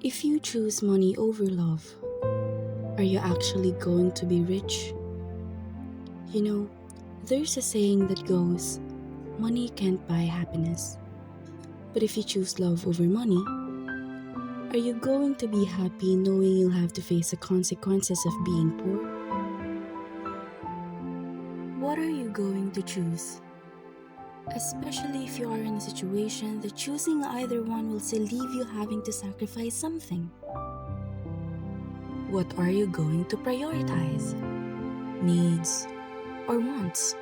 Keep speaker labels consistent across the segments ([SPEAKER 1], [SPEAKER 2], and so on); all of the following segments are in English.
[SPEAKER 1] If you choose money over love, are you actually going to be rich? You know, there's a saying that goes, money can't buy happiness. But if you choose love over money, are you going to be happy knowing you'll have to face the consequences of being poor? What are you going to choose? Especially if you are in a situation that choosing either one will still leave you having to sacrifice something. What are you going to prioritize? Needs or wants?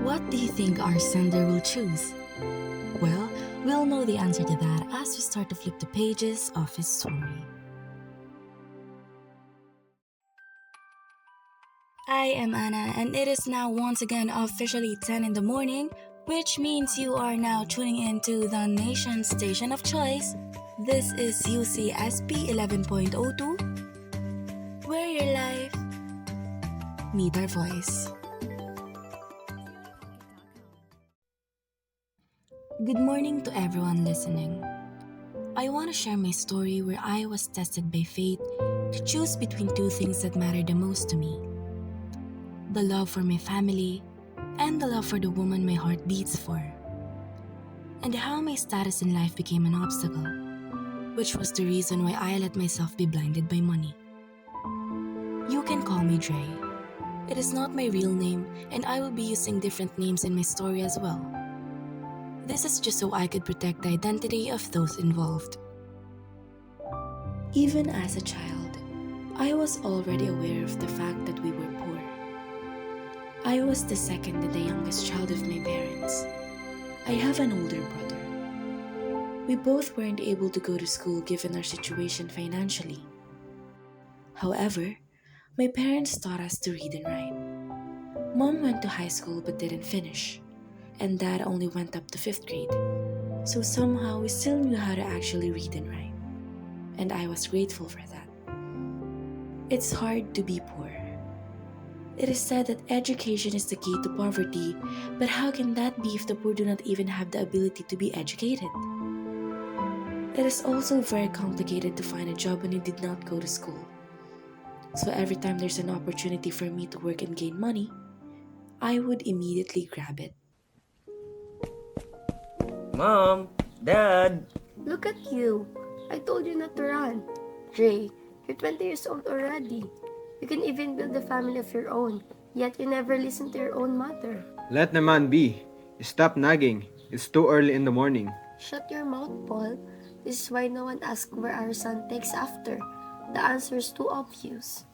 [SPEAKER 1] What do you think our sender will choose? Well, we'll know the answer to that as we start to flip the pages of his story. I am Anna, and it is now once again officially 10 in the morning, which means you are now tuning into the nation's station of choice. This is UCSP 11.02, where your life meet our voice. Good morning to everyone listening. I want to share my story where I was tested by fate to choose between two things that matter the most to me: the love for my family and the love for the woman my heart beats for, and how my status in life became an obstacle, which was the reason why I let myself be blinded by money. You can call me Dre. It is not my real name, and I will be using different names in my story as well. This is just so I could protect the identity of those involved. Even as a child, I was already aware of the fact that we were poor. I was the second and the youngest child of my parents. I have an older brother. We both weren't able to go to school given our situation financially. However, my parents taught us to read and write. Mom went to high school but didn't finish, and Dad only went up to 5th grade. So somehow we still knew how to actually read and write, and I was grateful for that. It's hard to be poor. It is said that education is the key to poverty, but how can that be if the poor do not even have the ability to be educated? It is also very complicated to find a job when you did not go to school. So every time there's an opportunity for me to work and gain money, I would immediately grab it.
[SPEAKER 2] Mom! Dad!
[SPEAKER 3] Look at you. I told you not to run. Dre, you're 20 years old already. You can even build a family of your own, yet you never listen to your own mother.
[SPEAKER 4] Let the man be. Stop nagging. It's too early in the morning.
[SPEAKER 3] Shut your mouth, Paul. This is why no one asks where our son takes after. The answer is too obvious.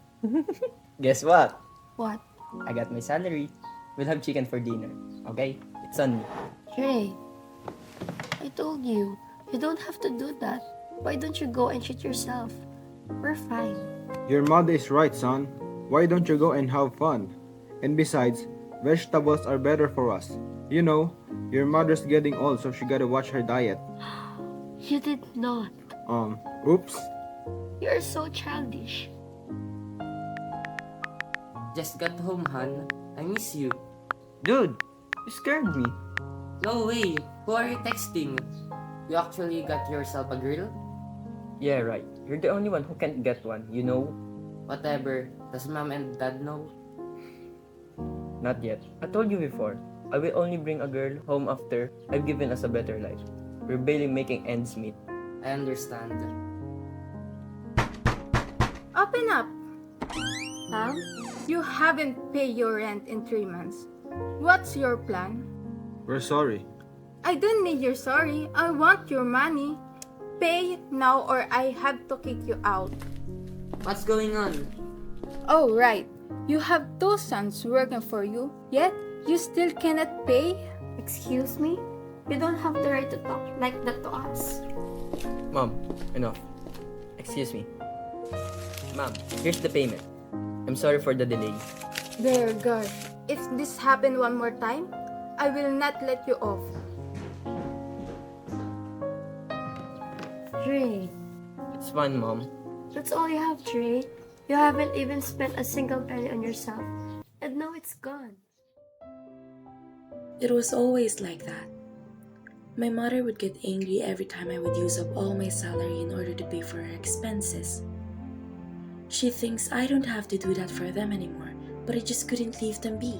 [SPEAKER 2] Guess what?
[SPEAKER 3] What?
[SPEAKER 2] I got my salary. We'll have chicken for dinner. Okay? It's on me.
[SPEAKER 3] Dre, I told you, you don't have to do that. Why don't you go and shoot yourself? We're fine.
[SPEAKER 4] Your mother is right, son. Why don't you go and have fun? And besides, vegetables are better for us. You know, your mother's getting old, so she gotta watch her diet.
[SPEAKER 3] You did not.
[SPEAKER 4] Oops.
[SPEAKER 3] You're so childish.
[SPEAKER 5] Just got home, Han. I miss you.
[SPEAKER 2] Dude! You scared me.
[SPEAKER 5] No way. Who are you texting? You actually got yourself a girl?
[SPEAKER 2] Yeah, right. You're the only one who can't get one, you know?
[SPEAKER 5] Whatever. Does mom and dad know?
[SPEAKER 2] Not yet. I told you before. I will only bring a girl home after I've given us a better life. We're barely making ends meet.
[SPEAKER 5] I understand.
[SPEAKER 6] Open up!
[SPEAKER 3] Ma'am?
[SPEAKER 6] You haven't paid your rent in 3 months. What's your plan?
[SPEAKER 4] We're sorry.
[SPEAKER 6] I don't need your sorry. I want your money. Pay now or I have to kick you out.
[SPEAKER 5] What's going on?
[SPEAKER 6] Oh, right. You have 2 sons working for you, yet you still cannot pay?
[SPEAKER 3] Excuse me? You don't have the right to talk like that to us.
[SPEAKER 2] Mom, enough. Excuse me. Mom, here's the payment. I'm sorry for the delay.
[SPEAKER 6] Dear God, if this happen one more time, I will not let you off.
[SPEAKER 3] Dre,
[SPEAKER 2] It's fine, Mom.
[SPEAKER 3] that's all you have, Dre. You haven't even spent a single penny on yourself. And now it's gone.
[SPEAKER 1] It was always like that. My mother would get angry every time I would use up all my salary in order to pay for her expenses. She thinks I don't have to do that for them anymore, but I just couldn't leave them be.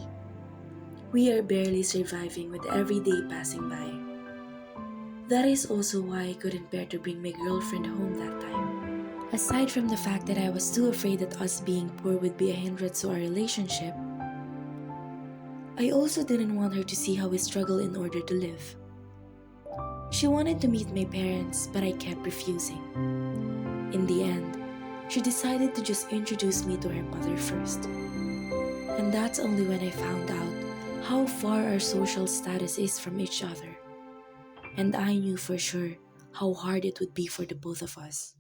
[SPEAKER 1] We are barely surviving with every day passing by. That is also why I couldn't bear to bring my girlfriend home that time. Aside from the fact that I was too afraid that us being poor would be a hindrance to our relationship, I also didn't want her to see how we struggle in order to live. She wanted to meet my parents, but I kept refusing. In the end, she decided to just introduce me to her mother first. And that's only when I found out how far our social status is from each other. And I knew for sure how hard it would be for the both of us.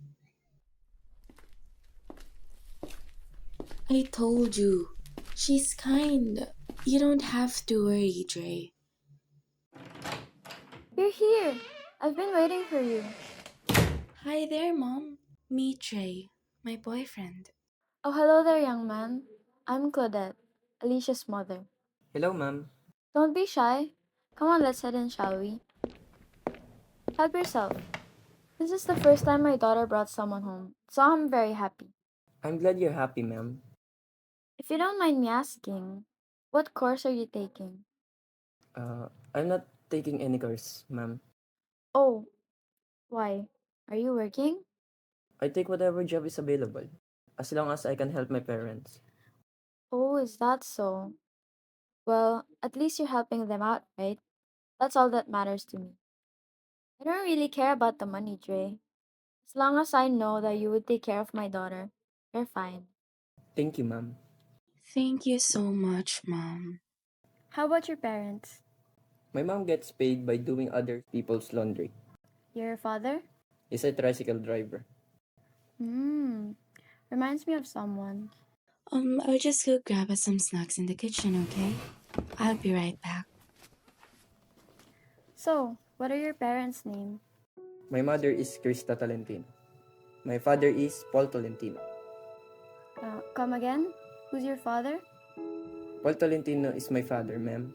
[SPEAKER 1] I told you, she's kind. You don't have to worry, Dre.
[SPEAKER 7] You're here. I've been waiting for you.
[SPEAKER 1] Hi there, Mom. Meet Trey, my boyfriend.
[SPEAKER 7] Oh, hello there, young man. I'm Claudette, Alicia's mother.
[SPEAKER 2] Hello, ma'am.
[SPEAKER 7] Don't be shy. Come on, let's head in, shall we? Help yourself. This is the first time my daughter brought someone home, so I'm very happy.
[SPEAKER 2] I'm glad you're happy, ma'am.
[SPEAKER 7] If you don't mind me asking, what course are you taking?
[SPEAKER 2] I'm not taking any course, ma'am.
[SPEAKER 7] Oh, why? Are you working?
[SPEAKER 2] I take whatever job is available, as long as I can help my parents.
[SPEAKER 7] Oh, is that so? Well, at least you're helping them out, right? That's all that matters to me. I don't really care about the money, Dre. As long as I know that you would take care of my daughter, you're fine.
[SPEAKER 2] Thank you, ma'am.
[SPEAKER 1] Thank you so much, Mom.
[SPEAKER 7] How about your parents?
[SPEAKER 2] My mom gets paid by doing other people's laundry.
[SPEAKER 7] Your father?
[SPEAKER 2] He's a tricycle driver.
[SPEAKER 7] Reminds me of someone.
[SPEAKER 1] I'll just go grab us some snacks in the kitchen, okay? I'll be right back.
[SPEAKER 7] So, what are your parents' name?
[SPEAKER 2] My mother is Christa Tolentino. My father is Paul Tolentino.
[SPEAKER 7] Come again? Who's your father?
[SPEAKER 2] Paul Tolentino is my father, ma'am.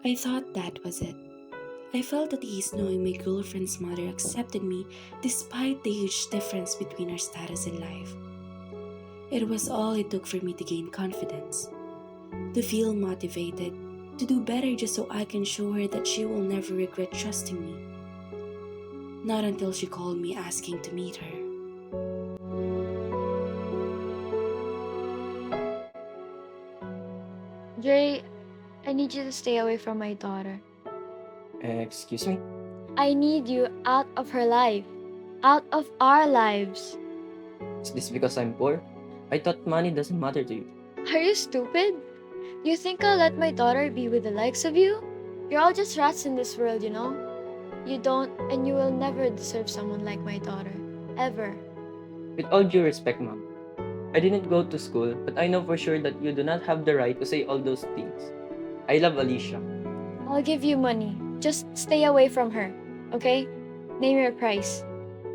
[SPEAKER 1] I thought that was it. I felt at ease knowing my girlfriend's mother accepted me despite the huge difference between our status in life. It was all it took for me to gain confidence, to feel motivated, to do better just so I can show her that she will never regret trusting me. Not until she called me asking to meet her.
[SPEAKER 7] Dre, I need you to stay away from my daughter.
[SPEAKER 2] Excuse me?
[SPEAKER 7] I need you out of her life. Out of our lives.
[SPEAKER 2] Is this because I'm poor? I thought money doesn't matter to you.
[SPEAKER 7] Are you stupid? You think I'll let my daughter be with the likes of you? You're all just rats in this world, you know? You don't and you will never deserve someone like my daughter. Ever.
[SPEAKER 2] With all due respect, ma'am, I didn't go to school, but I know for sure that you do not have the right to say all those things. I love Alicia.
[SPEAKER 7] I'll give you money. Just stay away from her, okay? Name your price.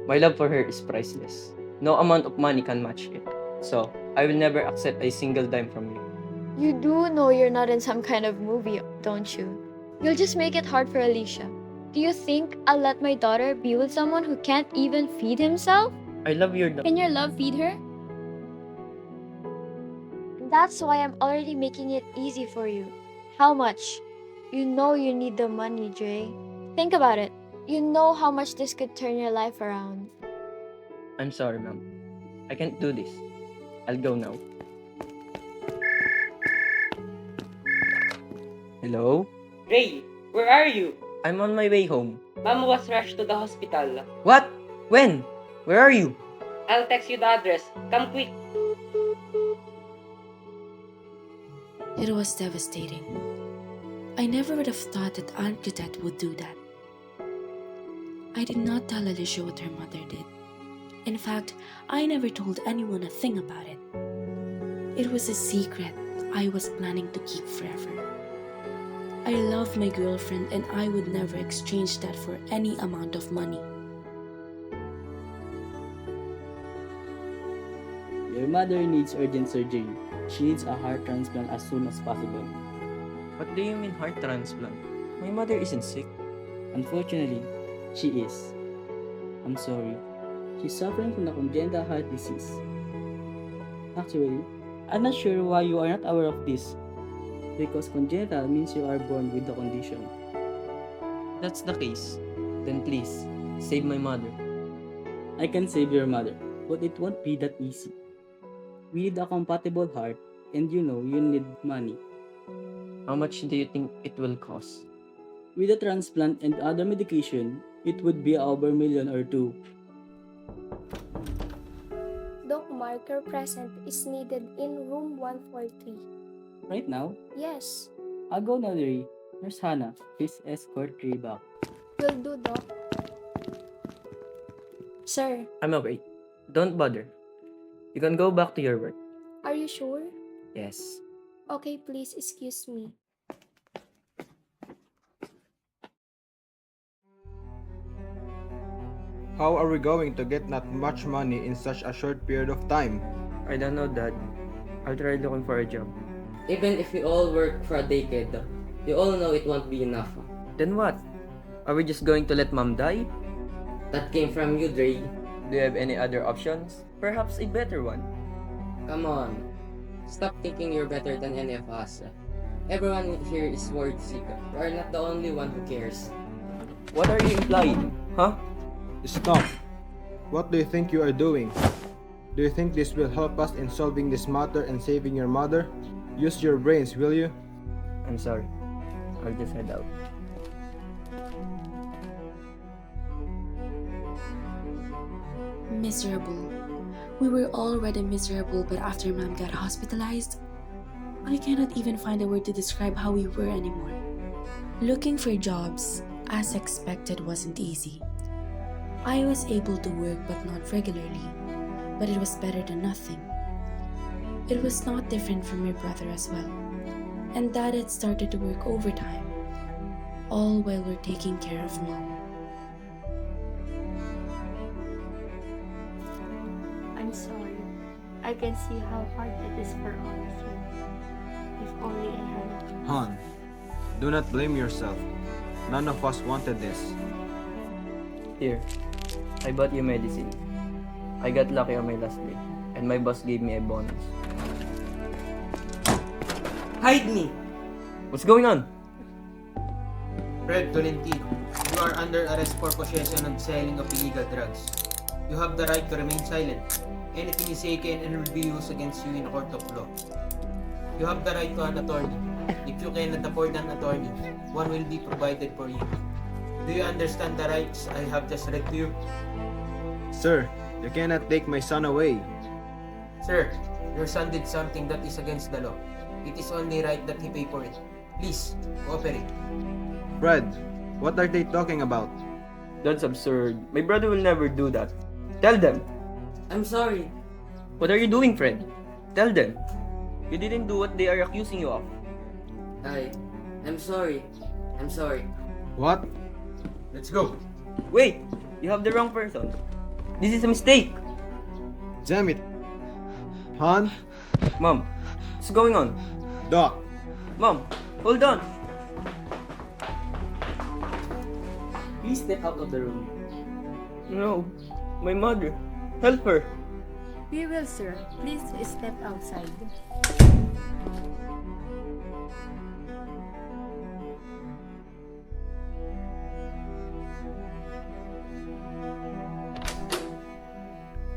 [SPEAKER 2] My love for her is priceless. No amount of money can match it. So, I will never accept a single dime from you.
[SPEAKER 7] You do know you're not in some kind of movie, don't you? You'll just make it hard for Alicia. Do you think I'll let my daughter be with someone who can't even feed himself?
[SPEAKER 2] I love your
[SPEAKER 7] Can your love feed her? That's why I'm already making it easy for you. How much? You know you need the money, Dre. Think about it. You know how much this could turn your life around.
[SPEAKER 2] I'm sorry, ma'am. I can't do this. I'll go now. Hello?
[SPEAKER 8] Ray, where are you?
[SPEAKER 2] I'm on my way home.
[SPEAKER 8] Mom was rushed to the hospital.
[SPEAKER 2] What? When? Where are you?
[SPEAKER 8] I'll text you the address. Come quick.
[SPEAKER 1] It was devastating. I never would have thought that Aunt Claudette would do that. I did not tell Alicia what her mother did. In fact, I never told anyone a thing about it. It was a secret I was planning to keep forever. I love my girlfriend and I would never exchange that for any amount of money.
[SPEAKER 9] mother needs urgent surgery. She needs a heart transplant as soon as possible.
[SPEAKER 2] What do you mean heart transplant? My mother isn't sick.
[SPEAKER 9] Unfortunately, she is. I'm sorry. She's suffering from a congenital heart disease. Actually, I'm not sure why you are not aware of this. Because congenital means you are born with the condition.
[SPEAKER 2] That's the case. Then please, save my mother.
[SPEAKER 9] I can save your mother, but it won't be that easy. We need a compatible heart, and you know you need money.
[SPEAKER 2] How much do you think it will cost?
[SPEAKER 9] With a transplant and other medication, it would be over a million or two.
[SPEAKER 3] Doc Marker present is needed in room 143.
[SPEAKER 9] Right now,
[SPEAKER 3] Yes,
[SPEAKER 9] I'll go now, Andrei. Nurse Hannah, please escort Trey back.
[SPEAKER 3] will do, Doc. Sir,
[SPEAKER 2] I'm okay. Don't bother. You can go back to your work.
[SPEAKER 3] are you sure?
[SPEAKER 2] Yes.
[SPEAKER 3] Okay, please excuse me.
[SPEAKER 4] How are we going to get that much money in such a short period of time?
[SPEAKER 2] I don't know, Dad. I'll try looking for a job.
[SPEAKER 5] Even if we all work for a decade, you all know it won't be enough.
[SPEAKER 2] Then what? Are we just going to let Mom die?
[SPEAKER 5] That came from you, Dre.
[SPEAKER 2] Do you have any other options? Perhaps a better one.
[SPEAKER 5] Come on. Stop thinking you're better than any of us. Everyone here is worried sick. You are not the only one who cares.
[SPEAKER 2] What are you implying? Huh?
[SPEAKER 4] Stop. What do you think you are doing? Do you think this will help us in solving this matter and saving your mother? Use your brains, will you?
[SPEAKER 2] I'm sorry. I'll just head out.
[SPEAKER 1] Miserable. We were already miserable, but after Mom got hospitalized, I cannot even find a word to describe how we were anymore. Looking for jobs, as expected, wasn't easy. I was able to work, but not regularly, but it was better than nothing. It was not different from my brother as well, and Dad had started to work overtime, all while we're taking care of Mom.
[SPEAKER 3] I'm sorry. I can see how hard it is for all of you. If only I had.
[SPEAKER 4] Han, do not blame yourself. None of us wanted this.
[SPEAKER 2] Here. I bought you medicine. I got lucky on my last day, and my boss gave me a bonus.
[SPEAKER 5] Hide me!
[SPEAKER 2] What's going on?
[SPEAKER 10] Fred Tolentino, you are under arrest for possession and selling of illegal drugs. You have the right to remain silent. Anything you say can and will be used against you in a court of law. You have the right to an attorney. If you cannot afford an attorney, one will be provided for you. Do you understand the rights I have just read to you?
[SPEAKER 4] Sir, you cannot take my son away.
[SPEAKER 10] Sir, your son did something that is against the law. It is only right that he pay for it. Please, cooperate.
[SPEAKER 4] Fred, what are they talking about?
[SPEAKER 2] That's absurd. My brother will never do that. Tell them.
[SPEAKER 5] I'm sorry.
[SPEAKER 2] What are you doing, Fred? Tell them. You didn't do what they are accusing you of.
[SPEAKER 5] I'm sorry. I'm sorry.
[SPEAKER 4] What?
[SPEAKER 10] Let's go.
[SPEAKER 2] Wait! You have the wrong person. This is a mistake.
[SPEAKER 4] Damn it. Han?
[SPEAKER 2] Mom, what's going on?
[SPEAKER 4] Doc.
[SPEAKER 2] Mom, hold on.
[SPEAKER 9] Please step out of the room.
[SPEAKER 2] No, my mother. Help her.
[SPEAKER 6] We will, sir. Please step outside.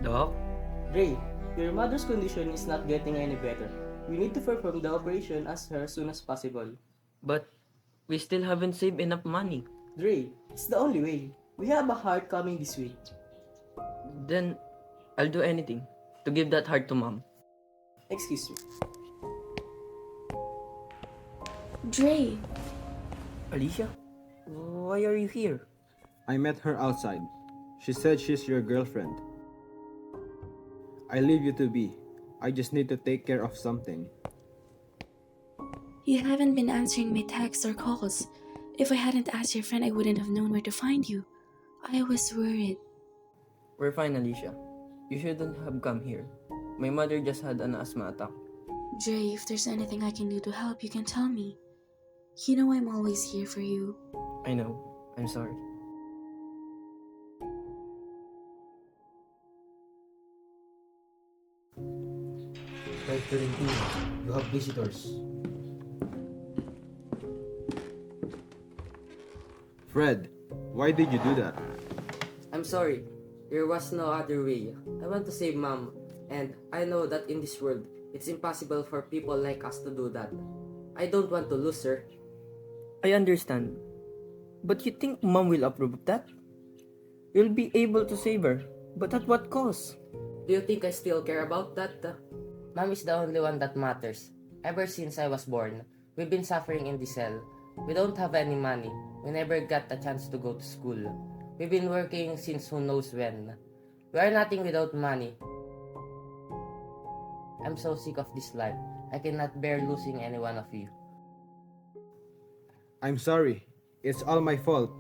[SPEAKER 2] Doc?
[SPEAKER 9] Dre, your mother's condition is not getting any better. We need to perform the operation as soon as possible.
[SPEAKER 2] But we still haven't saved enough money.
[SPEAKER 9] Dre, it's the only way. We have a heart coming this week.
[SPEAKER 2] Then I'll do anything to give that heart to Mom.
[SPEAKER 9] Excuse me.
[SPEAKER 1] Dre,
[SPEAKER 2] Alicia? Why are you here?
[SPEAKER 4] I met her outside. She said she's your girlfriend. I leave you to be. I just need to take care of something.
[SPEAKER 1] you haven't been answering my texts or calls. If I hadn't asked your friend, I wouldn't have known where to find you. I was worried.
[SPEAKER 2] We're fine, Alicia. You shouldn't have come here. My mother just had an asthma attack.
[SPEAKER 1] Dre, if there's anything I can do to help, you can tell me. You know I'm always here for you.
[SPEAKER 2] I know. I'm sorry.
[SPEAKER 10] Fred Tolentino, you have visitors.
[SPEAKER 4] Fred, why did you do that?
[SPEAKER 5] I'm sorry. There was no other way. I want to save Mom, and I know that in this world, it's impossible for people like us to do that. I don't want to lose her.
[SPEAKER 2] I understand. But you think Mom will approve of that? You'll be able to save her, but at what cost?
[SPEAKER 5] Do you think I still care about that? Mom is the only one that matters. Ever since I was born, we've been suffering in the cell. We don't have any money. We never got a chance to go to school. We've been working since who knows when. We are nothing without money. I'm so sick of this life. I cannot bear losing any one of you.
[SPEAKER 4] I'm sorry. It's all my fault.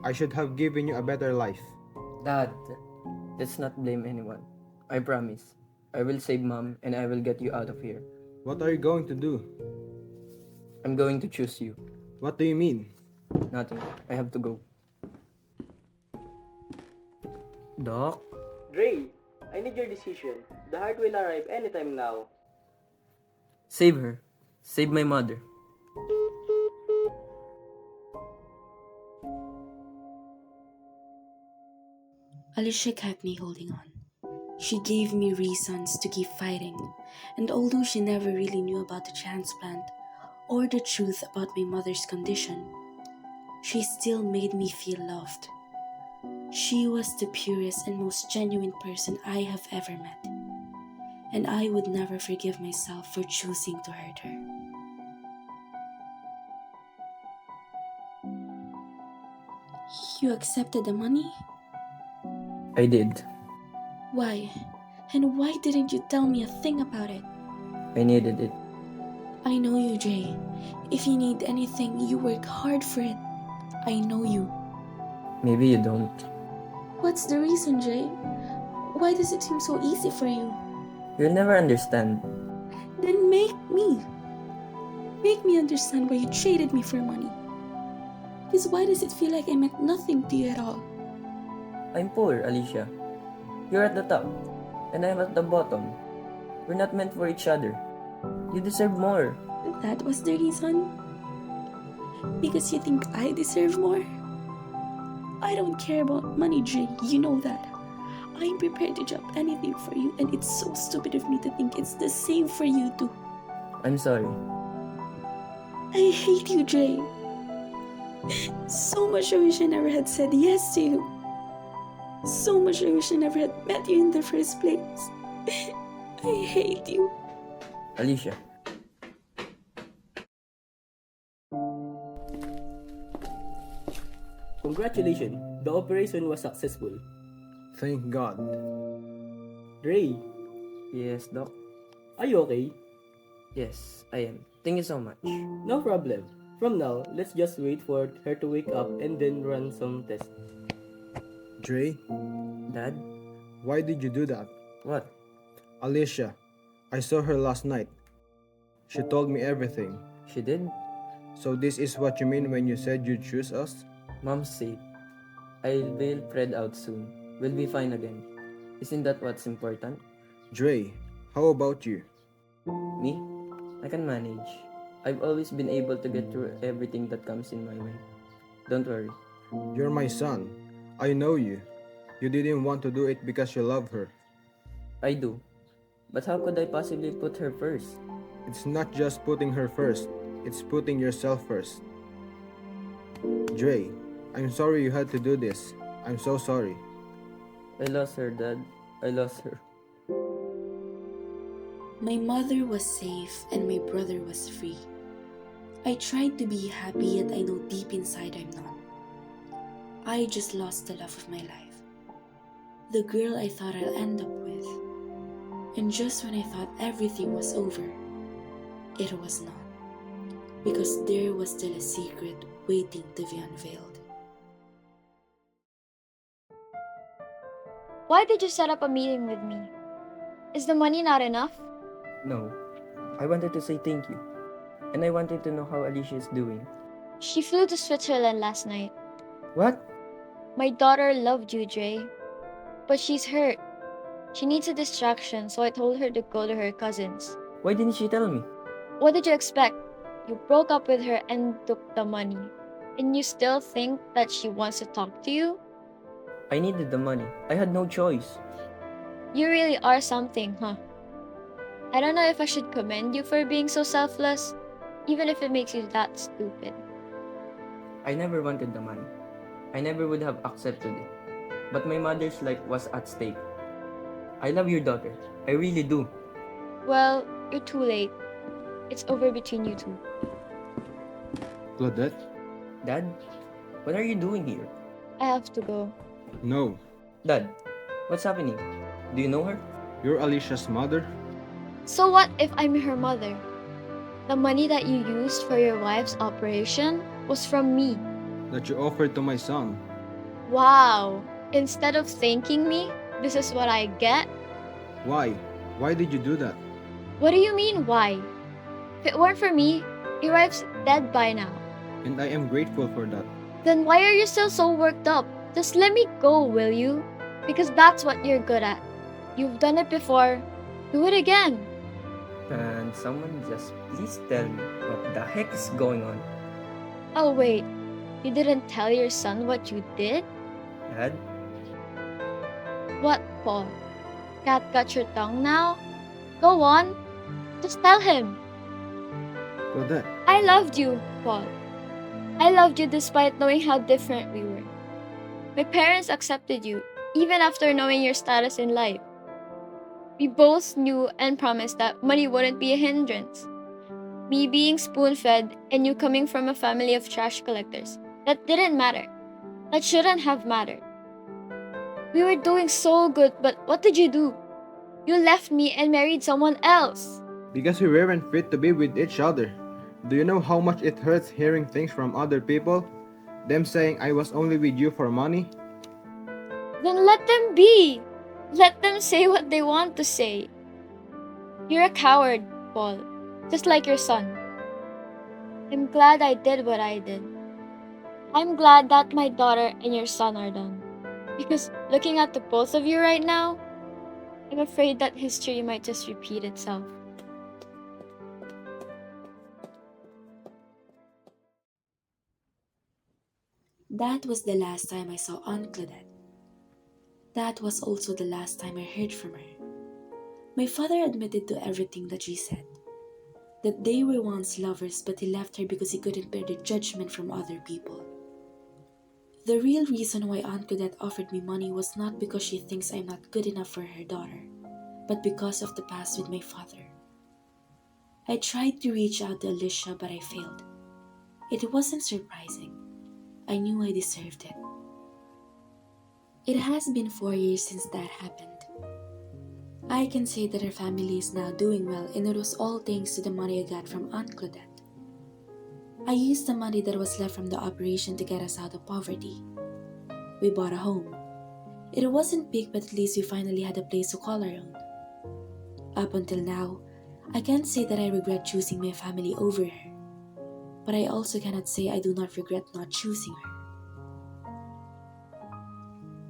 [SPEAKER 4] I should have given you a better life.
[SPEAKER 2] Dad, let's not blame anyone. I promise. I will save Mom and I will get you out of here.
[SPEAKER 4] What are you going to do?
[SPEAKER 2] I'm going to choose you.
[SPEAKER 4] What do you mean?
[SPEAKER 2] Nothing. I have to go. Doc?
[SPEAKER 9] Dre, I need your decision. The heart will arrive anytime now.
[SPEAKER 2] Save her. Save my mother.
[SPEAKER 1] Alicia kept me holding on. She gave me reasons to keep fighting, and although she never really knew about the transplant or the truth about my mother's condition, she still made me feel loved. She was the purest and most genuine person I have ever met, and I would never forgive myself for choosing to hurt her. You accepted the money?
[SPEAKER 2] I did.
[SPEAKER 1] Why? And why didn't you tell me a thing about it?
[SPEAKER 2] I needed it.
[SPEAKER 1] I know you, Jay. If you need anything, you work hard for it. I know you.
[SPEAKER 2] Maybe you don't.
[SPEAKER 1] What's the reason, Jay? Why does it seem so easy for you?
[SPEAKER 2] You'll never understand.
[SPEAKER 1] Then make me. Make me understand why you traded me for money. Because why does it feel like I meant nothing to you at all?
[SPEAKER 2] I'm poor, Alicia. You're at the top, and I'm at the bottom. We're not meant for each other. You deserve more.
[SPEAKER 1] That was the reason? Because you think I deserve more? I don't care about money, Jay. You know that. I'm prepared to drop anything for you, and it's so stupid of me to think it's the same for you too.
[SPEAKER 2] I'm sorry.
[SPEAKER 1] I hate you, Jay. So much I wish I never had said yes to you. So much I wish I never had met you in the first place. I hate you.
[SPEAKER 2] Alicia.
[SPEAKER 9] Congratulations, the operation was successful.
[SPEAKER 4] Thank God.
[SPEAKER 9] Dre,
[SPEAKER 2] Yes, Doc?
[SPEAKER 9] are you okay?
[SPEAKER 2] Yes, I am. Thank you so much.
[SPEAKER 9] No problem. From now, let's just wait for her to wake up and then run some tests.
[SPEAKER 4] Dre,
[SPEAKER 2] Dad?
[SPEAKER 4] why did you do that?
[SPEAKER 2] What?
[SPEAKER 4] Alicia, I saw her last night. She told me everything.
[SPEAKER 2] She did?
[SPEAKER 4] So this is what you mean when you said you'd choose us?
[SPEAKER 2] Mom's safe. I'll bail Fred out soon. We'll be fine again. Isn't that what's important?
[SPEAKER 4] Dre, how about you?
[SPEAKER 2] Me? I can manage. I've always been able to get through everything that comes in my way. Don't worry.
[SPEAKER 4] You're my son. I know you. You didn't want to do it because you love her.
[SPEAKER 2] I do. But how could I possibly put her first?
[SPEAKER 4] It's not just putting her first, it's putting yourself first. Dre, I'm sorry you had to do this. I'm so sorry.
[SPEAKER 2] I lost her, Dad. I lost her.
[SPEAKER 1] My mother was safe and my brother was free. I tried to be happy, yet I know deep inside I'm not. I just lost the love of my life. The girl I thought I'll end up with. And just when I thought everything was over, it was not. Because there was still a secret waiting to be unveiled.
[SPEAKER 7] Why did you set up a meeting with me? Is the money not enough?
[SPEAKER 2] No. I wanted to say thank you. And I wanted to know how Alicia is doing.
[SPEAKER 7] She flew to Switzerland last night.
[SPEAKER 2] What?
[SPEAKER 7] My daughter loved you, Dre. But she's hurt. She needs a distraction, so I told her to go to her cousins.
[SPEAKER 2] Why didn't she tell me?
[SPEAKER 7] What did you expect? You broke up with her and took the money. And you still think that she wants to talk to you?
[SPEAKER 2] I needed the money. I had no choice.
[SPEAKER 7] You really are something, huh? I don't know if I should commend you for being so selfless, even if it makes you that stupid.
[SPEAKER 2] I never wanted the money. I never would have accepted it. But my mother's life was at stake. I love your daughter. I really do.
[SPEAKER 7] Well, you're too late. It's over between you two.
[SPEAKER 4] Claudette?
[SPEAKER 2] Dad, what are you doing here?
[SPEAKER 7] I have to go.
[SPEAKER 4] No.
[SPEAKER 2] Dad, what's happening? Do you know her?
[SPEAKER 4] You're Alicia's mother?
[SPEAKER 7] So what if I'm her mother? The money that you used for your wife's operation was from me.
[SPEAKER 4] That you offered to my son.
[SPEAKER 7] Wow. Instead of thanking me, this is what I get?
[SPEAKER 4] Why? Why did you do that?
[SPEAKER 7] What do you mean, why? If it weren't for me, your wife's dead by now.
[SPEAKER 4] And I am grateful for that.
[SPEAKER 7] Then why are you still so worked up? Just let me go, will you? Because that's what you're good at. You've done it before. Do it again.
[SPEAKER 2] Can someone just please tell me what the heck is going on?
[SPEAKER 7] Oh wait, you didn't tell your son what you did?
[SPEAKER 2] Dad?
[SPEAKER 7] What, Paul? Cat got your tongue now? Go on. Just tell him.
[SPEAKER 4] Claudette,
[SPEAKER 7] I loved you, Paul. I loved you despite knowing how different we were. My parents accepted you, even after knowing your status in life. We both knew and promised that money wouldn't be a hindrance. Me being spoon-fed and you coming from a family of trash collectors. That didn't matter. That shouldn't have mattered. We were doing so good, but what did you do? You left me and married someone else.
[SPEAKER 4] because we weren't fit to be with each other. Do you know how much it hurts hearing things from other people? Them saying I was only with you for money?
[SPEAKER 7] Then let them be. Let them say what they want to say. You're a coward, Paul, just like your son. I'm glad I did what I did. I'm glad that my daughter and your son are done. Because looking at the both of you right now, I'm afraid that history might just repeat itself.
[SPEAKER 1] That was the last time I saw Aunt Claudette. That was also the last time I heard from her. My father admitted to everything that she said. That they were once lovers, but he left her because he couldn't bear the judgment from other people. The real reason why Aunt Claudette offered me money was not because she thinks I'm not good enough for her daughter, but because of the past with my father. I tried to reach out to Alicia, but I failed. It wasn't surprising. I knew I deserved it. It has been 4 years since that happened. I can say that her family is now doing well, and it was all thanks to the money I got from Aunt Claudette. I used the money that was left from the operation to get us out of poverty. We bought a home. It wasn't big, but at least we finally had a place to call our own. Up until now, I can't say that I regret choosing my family over her, but I also cannot say I do not regret not choosing her.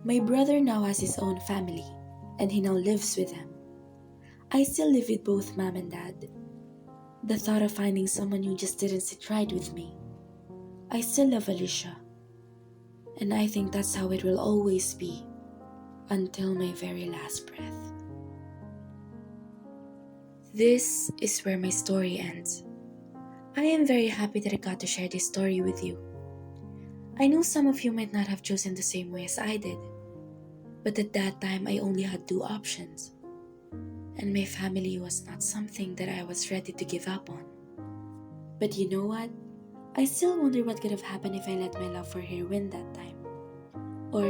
[SPEAKER 1] My brother now has his own family, and he now lives with them. I still live with both mom and dad. The thought of finding someone who just didn't sit right with me. I still love Alicia, and I think that's how it will always be, until my very last breath. This is where my story ends. I am very happy that I got to share this story with you. I know some of you might not have chosen the same way as I did, but at that time I only had 2 options, and my family was not something that I was ready to give up on. But you know what? I still wonder what could have happened if I let my love for her win that time. Or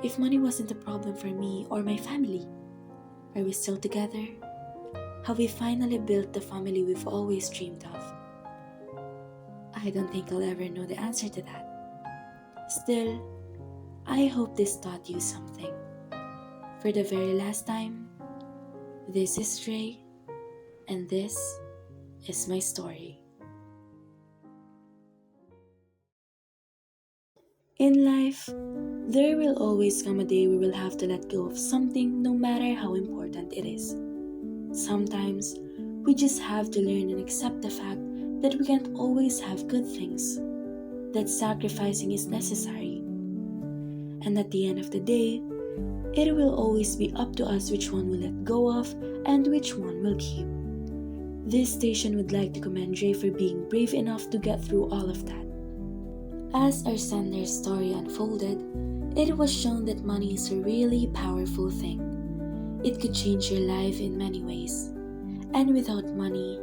[SPEAKER 1] if money wasn't a problem for me or my family. Are we still together? Have we finally built the family we've always dreamed of? I don't think I'll ever know the answer to that. Still, I hope this taught you something. For the very last time, This is Andrei, and this is my story. In life, there will always come a day we will have to let go of something no matter how important it is. Sometimes, we just have to learn and accept the fact that we can't always have good things, that sacrificing is necessary. And at the end of the day, it will always be up to us which one we let go of and which one we'll keep. This station would like to commend Andrei for being brave enough to get through all of that. As our sender's story unfolded, it was shown that money is a really powerful thing. It could change your life in many ways. And without money,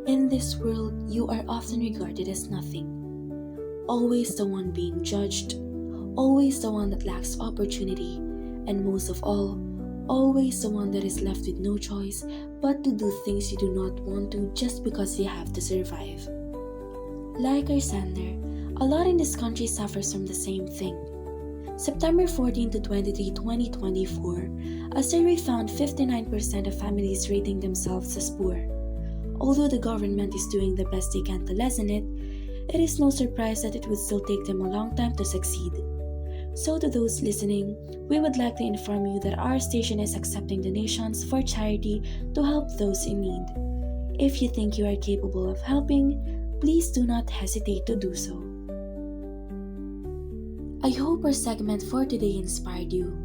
[SPEAKER 1] in this world, you are often regarded as nothing. Always the one being judged, always the one that lacks opportunity, and most of all, always the one that is left with no choice but to do things you do not want to just because you have to survive. Like our sender, a lot in this country suffers from the same thing. September 14 to 23, 2024, a survey found 59% of families rating themselves as poor. Although the government is doing the best they can to lessen it, it is no surprise that it would still take them a long time to succeed. So to those listening, we would like to inform you that our station is accepting donations for charity to help those in need. If you think you are capable of helping, please do not hesitate to do so. I hope our segment for today inspired you.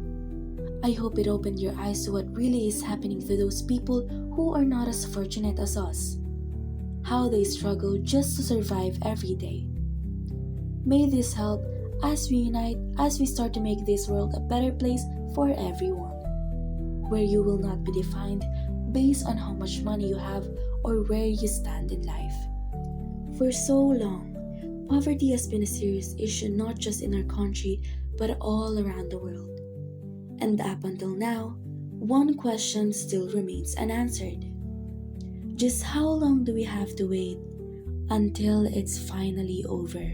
[SPEAKER 1] I hope it opened your eyes to what really is happening to those people who are not as fortunate as us. How they struggle just to survive every day. May this help as we unite, as we start to make this world a better place for everyone, where you will not be defined based on how much money you have or where you stand in life. For so long, poverty has been a serious issue not just in our country but all around the world. And up until now, one question still remains unanswered. Just how long do we have to wait until it's finally over?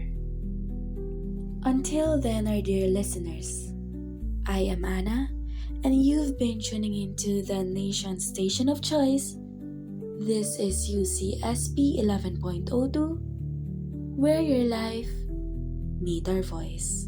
[SPEAKER 1] Until then, our dear listeners, I am Anna, and you've been tuning into the Nation Station of Choice. This is UCSP 11.02, where your life meet our voice.